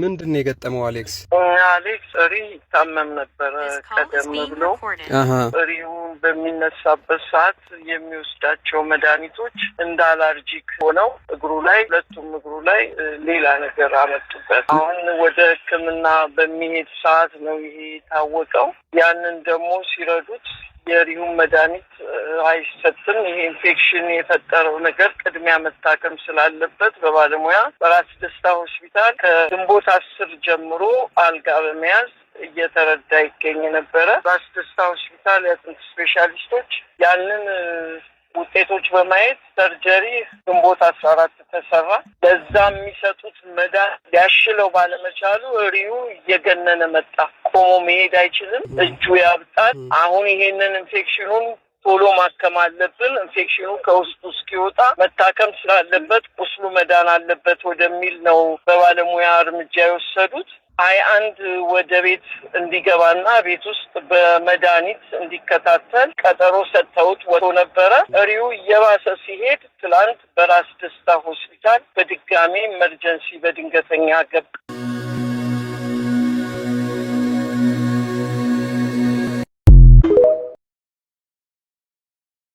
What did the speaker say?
ምንድነው የገጠመው አሌክስ? አሌክስ ታመም ነበር ቀደም ብሎ ሪውን በሚነሳበት ሰዓት የሚወስዳቸው መድኃኒቶች እንደ አለርጂክ ሆነው እግሩ ላይ ሁለቱም እግሩ ላይ ሌላ ነገር አመጡበት። አሁን ወደ ሕክምና በሚሄድ ሰዓት ነው ይሄ ታወቀው። ያንን ደግሞ ሲረዱት የሪሁን መድኃኒት አይሰጥም፣ ይሄ ኢንፌክሽን የፈጠረው ነገር ቅድሚያ መታከም ስላለበት በባለሙያ በራስ ደስታ ሆስፒታል ከግንቦት 10 ጀምሮ አልጋ በመያዝ እየተረዳ ይገኝ ነበረ። ራስ ደስታ ሆስፒታል የአጥንት ስፔሻሊስቶች ያንን ውጤቶች በማየት ሰርጀሪ ግንቦት 14 ተሰራ። በዛ የሚሰጡት መድኃኒት ሊያሽለው ባለመቻሉ ሪሁ እየገነነ መጣ። ቆሞ መሄድ አይችልም፣ እጁ ያብጣል። አሁን ይሄንን ኢንፌክሽኑን ቶሎ ማከም አለብን፣ ኢንፌክሽኑ ከውስጡ እስኪወጣ መታከም ስላለበት ቁስሉ መዳን አለበት ወደሚል ነው በባለሙያ እርምጃ የወሰዱት። 21 ወደ ቤት እንዲገባና ቤት ውስጥ በመድኃኒት እንዲከታተል ቀጠሮ ሰጥተውት ወጥቶ ነበረ። ሪሁ እየባሰ ሲሄድ ትላንት በራስ ደስታ ሆስፒታል በድጋሚ ኢመርጀንሲ በድንገተኛ ገባ።